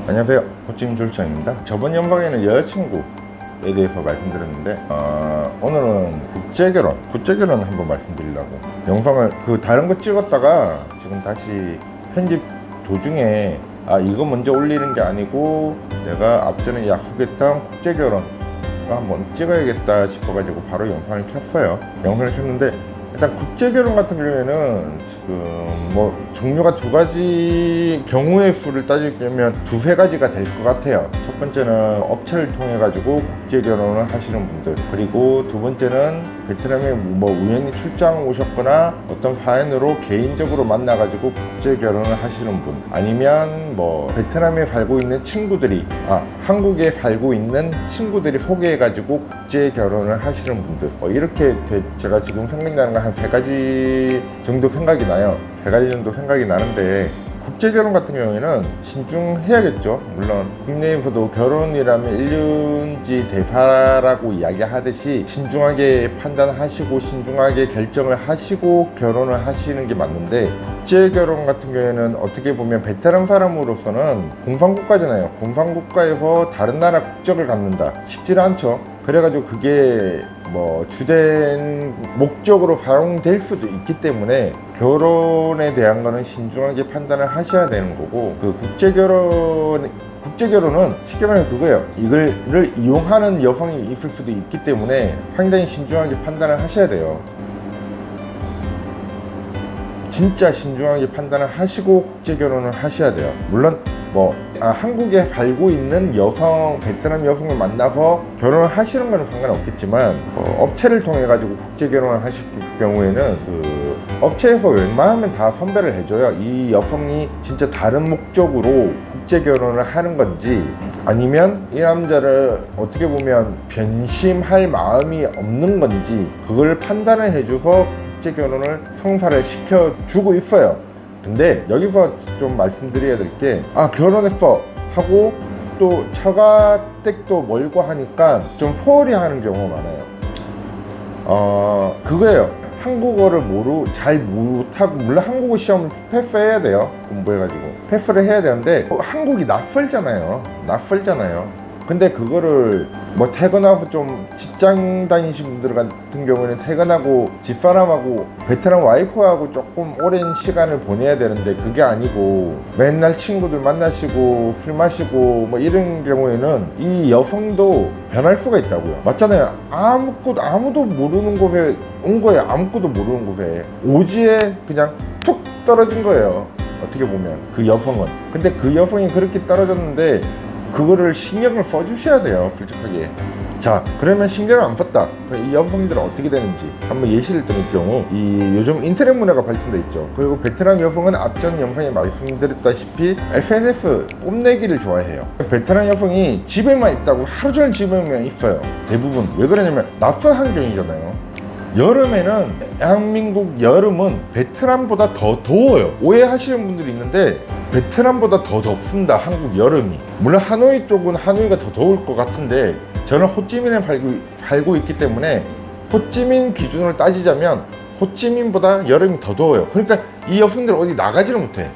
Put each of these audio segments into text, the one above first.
안녕하세요, 호칭 졸장입니다. 저번 영상에는 여자친구에 대해서 말씀드렸는데 오늘은 국제결혼 한번 말씀드리려고 영상을 다른 거 찍었다가 지금 다시 편집 도중에 이거 먼저 올리는 게 아니고 내가 앞전에 약속했던 국제결혼 한번 찍어야겠다 싶어가지고 바로 영상을 켰어요. 영상을 켰는데 일단 국제결혼 같은 경우에는 지금 종류가 두 가지, 경우의 수를 따지면 두세 가지가 될 것 같아요. 첫 번째는 업체를 통해 가지고 국제결혼을 하시는 분들, 그리고 두 번째는 베트남에 우연히 출장 오셨거나 어떤 사연으로 개인적으로 만나 가지고 국제결혼을 하시는 분, 아니면 베트남에 살고 있는 친구들이 한국에 살고 있는 친구들이 소개해 가지고 국제결혼을 하시는 분들, 이렇게 제가 지금 생각나는 건 한 세 가지 정도 생각이 나요. 세 가지 정도 생각이 나는데, 국제결혼 같은 경우에는 신중해야겠죠. 물론 국내에서도 결혼이라면 일륜지 대사라고 이야기하듯이 신중하게 판단하시고 신중하게 결정을 하시고 결혼을 하시는 게 맞는데, 국제결혼 같은 경우에는 어떻게 보면 베테랑 사람으로서는 공산국가잖아요. 공산국가에서 다른 나라 국적을 갖는다, 쉽지 않죠. 그래가지고 그게 주된 목적으로 사용될 수도 있기 때문에 결혼에 대한 거는 신중하게 판단을 하셔야 되는 거고, 국제결혼은 쉽게 말하면 그거예요. 이걸 이용하는 여성이 있을 수도 있기 때문에 상당히 신중하게 판단을 하셔야 돼요. 진짜 신중하게 판단을 하시고 국제결혼을 하셔야 돼요. 물론 한국에 살고 있는 베트남 여성을 만나서 결혼을 하시는 건 상관없겠지만, 업체를 통해 가지고 국제결혼을 하실 경우에는 업체에서 웬만하면 다 선별을 해줘요. 이 여성이 진짜 다른 목적으로 국제결혼을 하는 건지, 아니면 이 남자를 어떻게 보면 변심할 마음이 없는 건지, 그걸 판단을 해줘서 국제결혼을 성사를 시켜주고 있어요. 근데 여기서 좀 말씀드려야 될 게, 결혼했어 하고 또 처가댁도 멀고 하니까 좀 소홀히 하는 경우가 많아요. 그거예요. 한국어를 잘 못하고, 물론 한국어 시험 패스해야 돼요. 공부해가지고 패스를 해야 되는데, 한국이 낯설잖아요. 근데 그거를 퇴근하고 좀 직장 다니시는 분들 같은 경우에는 퇴근하고 집사람하고 베트남 와이프하고 조금 오랜 시간을 보내야 되는데, 그게 아니고 맨날 친구들 만나시고 술 마시고 이런 경우에는 이 여성도 변할 수가 있다고요. 맞잖아요. 아무도 모르는 곳에 온 거예요. 아무것도 모르는 곳에 오지에 그냥 툭 떨어진 거예요. 어떻게 보면 그 여성은. 근데 그 여성이 그렇게 떨어졌는데 그거를 신경을 써주셔야 돼요, 솔직하게. 자, 그러면 신경을 안 썼다. 이 여성들은 어떻게 되는지 한번 예시를 드릴 경우, 요즘 인터넷 문화가 발전돼 있죠. 그리고 베트남 여성은 앞전 영상에 말씀드렸다시피 SNS 뽐내기를 좋아해요. 베트남 여성이 집에만 있다고 하루 종일 집에만 있어요. 대부분. 왜 그러냐면 낯선 환경이잖아요. 여름에는, 대한민국 여름은 베트남보다 더 더워요. 오해하시는 분들이 있는데 베트남보다 더 덥습니다, 한국 여름이. 물론 하노이 쪽은 하노이가 더 더울 것 같은데, 저는 호찌민에 살고 있기 때문에 호찌민 기준으로 따지자면 호찌민보다 여름이 더 더워요. 그러니까 이 여성들은 어디 나가지를 못해.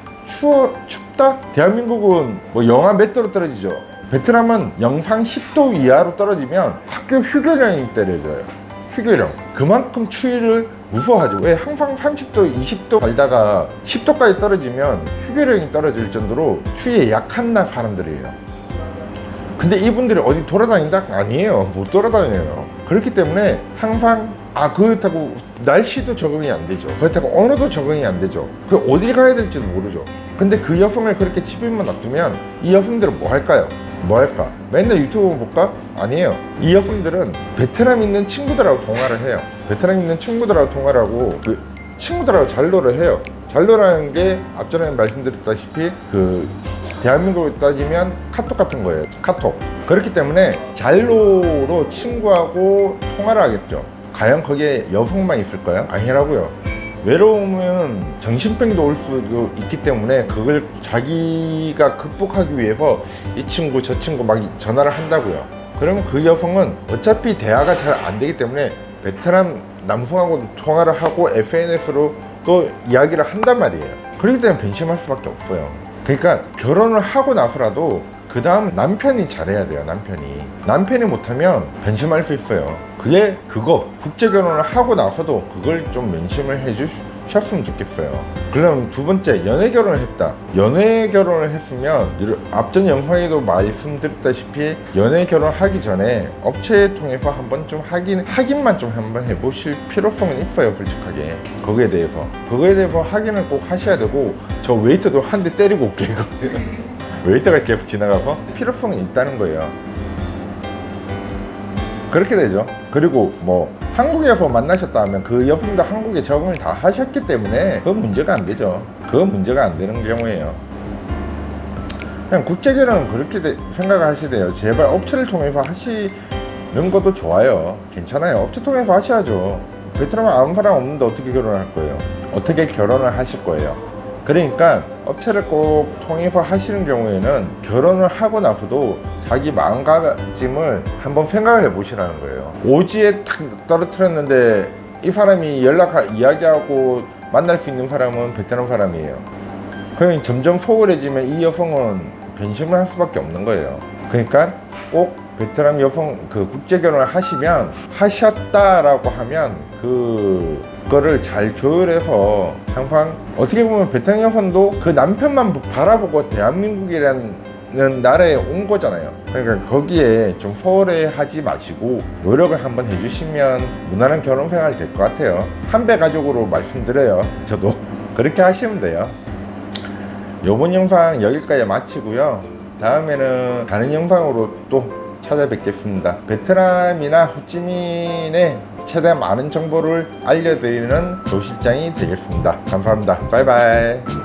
춥다? 대한민국은 영하 몇 도로 떨어지죠. 베트남은 영상 10도 이하로 떨어지면 학교 휴교령이 떨어져요. 휴교령. 그만큼 추위를 무서워하죠. 왜? 항상 30도, 20도 살다가 10도까지 떨어지면 휴교령이 떨어질 정도로 추위에 약한 사람들이에요. 근데 이분들이 어디 돌아다닌다? 아니에요. 못 돌아다녀요. 그렇기 때문에 항상 그렇다고 날씨도 적응이 안 되죠. 그렇다고 언어도 적응이 안 되죠. 어딜 가야 될지도 모르죠. 근데 그 여성을 그렇게 집에만 놔두면 이 여성들은 뭐 할까요? 맨날 유튜브 볼까? 아니에요. 이 여성들은 베트남에 있는 친구들하고 통화를 해요. 베트남에 있는 친구들하고 통화를 하고 친구들하고 잘로를 해요. 잘로라는 게 앞전에 말씀드렸다시피 대한민국으로 따지면 카톡 같은 거예요. 카톡. 그렇기 때문에 잘로로 친구하고 통화를 하겠죠. 과연 거기에 여성만 있을까요? 아니라고요. 외로움은 정신병도 올 수도 있기 때문에 그걸 자기가 극복하기 위해서 이 친구 저 친구 전화를 한다고요. 그러면 그 여성은 어차피 대화가 잘 안 되기 때문에 베트남 남성하고 통화를 하고 SNS로 그 이야기를 한단 말이에요. 그렇기 때문에 변심할 수밖에 없어요. 그러니까 결혼을 하고 나서라도 그 다음 남편이 잘해야 돼요. 남편이 못하면 변심할 수 있어요. 그거 국제결혼을 하고 나서도 그걸 좀 mention을 해주셨으면 좋겠어요. 그럼 두 번째, 연애결혼을 했다. 연애결혼을 했으면 앞전 영상에도 말씀드렸다시피 연애결혼 하기 전에 업체 통해서 한번 좀 확인만 좀 한번 해보실 필요성은 있어요. 솔직하게 그거에 대해서 확인을 꼭 하셔야 되고, 저 웨이터도 한 대 때리고 올게요. 웨이터가 계속 지나가서 필요성이 있다는 거예요. 그렇게 되죠. 그리고 뭐 한국에서 만나셨다 하면 그 여성도 한국에 적응을 다 하셨기 때문에 그건 문제가 안 되죠. 그건 문제가 안 되는 경우에요. 그냥 국제결혼은 그렇게 생각하시대요. 제발 업체를 통해서 하시는 것도 좋아요. 괜찮아요. 업체 통해서 하셔야죠. 베트남에 아무 사람 없는데 어떻게 결혼할 거예요? 어떻게 결혼을 하실 거예요? 그러니까 업체를 꼭 통해서 하시는 경우에는 결혼을 하고 나서도 자기 마음가짐을 한번 생각을 해보시라는 거예요. 오지에 탁 떨어뜨렸는데 이 사람이 이야기하고 만날 수 있는 사람은 베트남 사람이에요. 그러니 점점 소홀해지면 이 여성은 변심을 할 수밖에 없는 거예요. 그러니까 꼭 베트남 여성 국제결혼을 하셨다라고 하면 그거를 잘 조율해서 항상 어떻게 보면 베트남 여성도 그 남편만 바라보고 대한민국이라는 나라에 온 거잖아요. 그러니까 거기에 좀 소홀해 하지 마시고 노력을 한번 해주시면 무난한 결혼 생활이 될 것 같아요. 한배 가족으로 말씀드려요. 저도 그렇게 하시면 돼요. 요번 영상 여기까지 마치고요. 다음에는 다른 영상으로 또 찾아뵙겠습니다. 베트남이나 호찌민의 최대한 많은 정보를 알려드리는 조 실장이 되겠습니다. 감사합니다. 바이바이.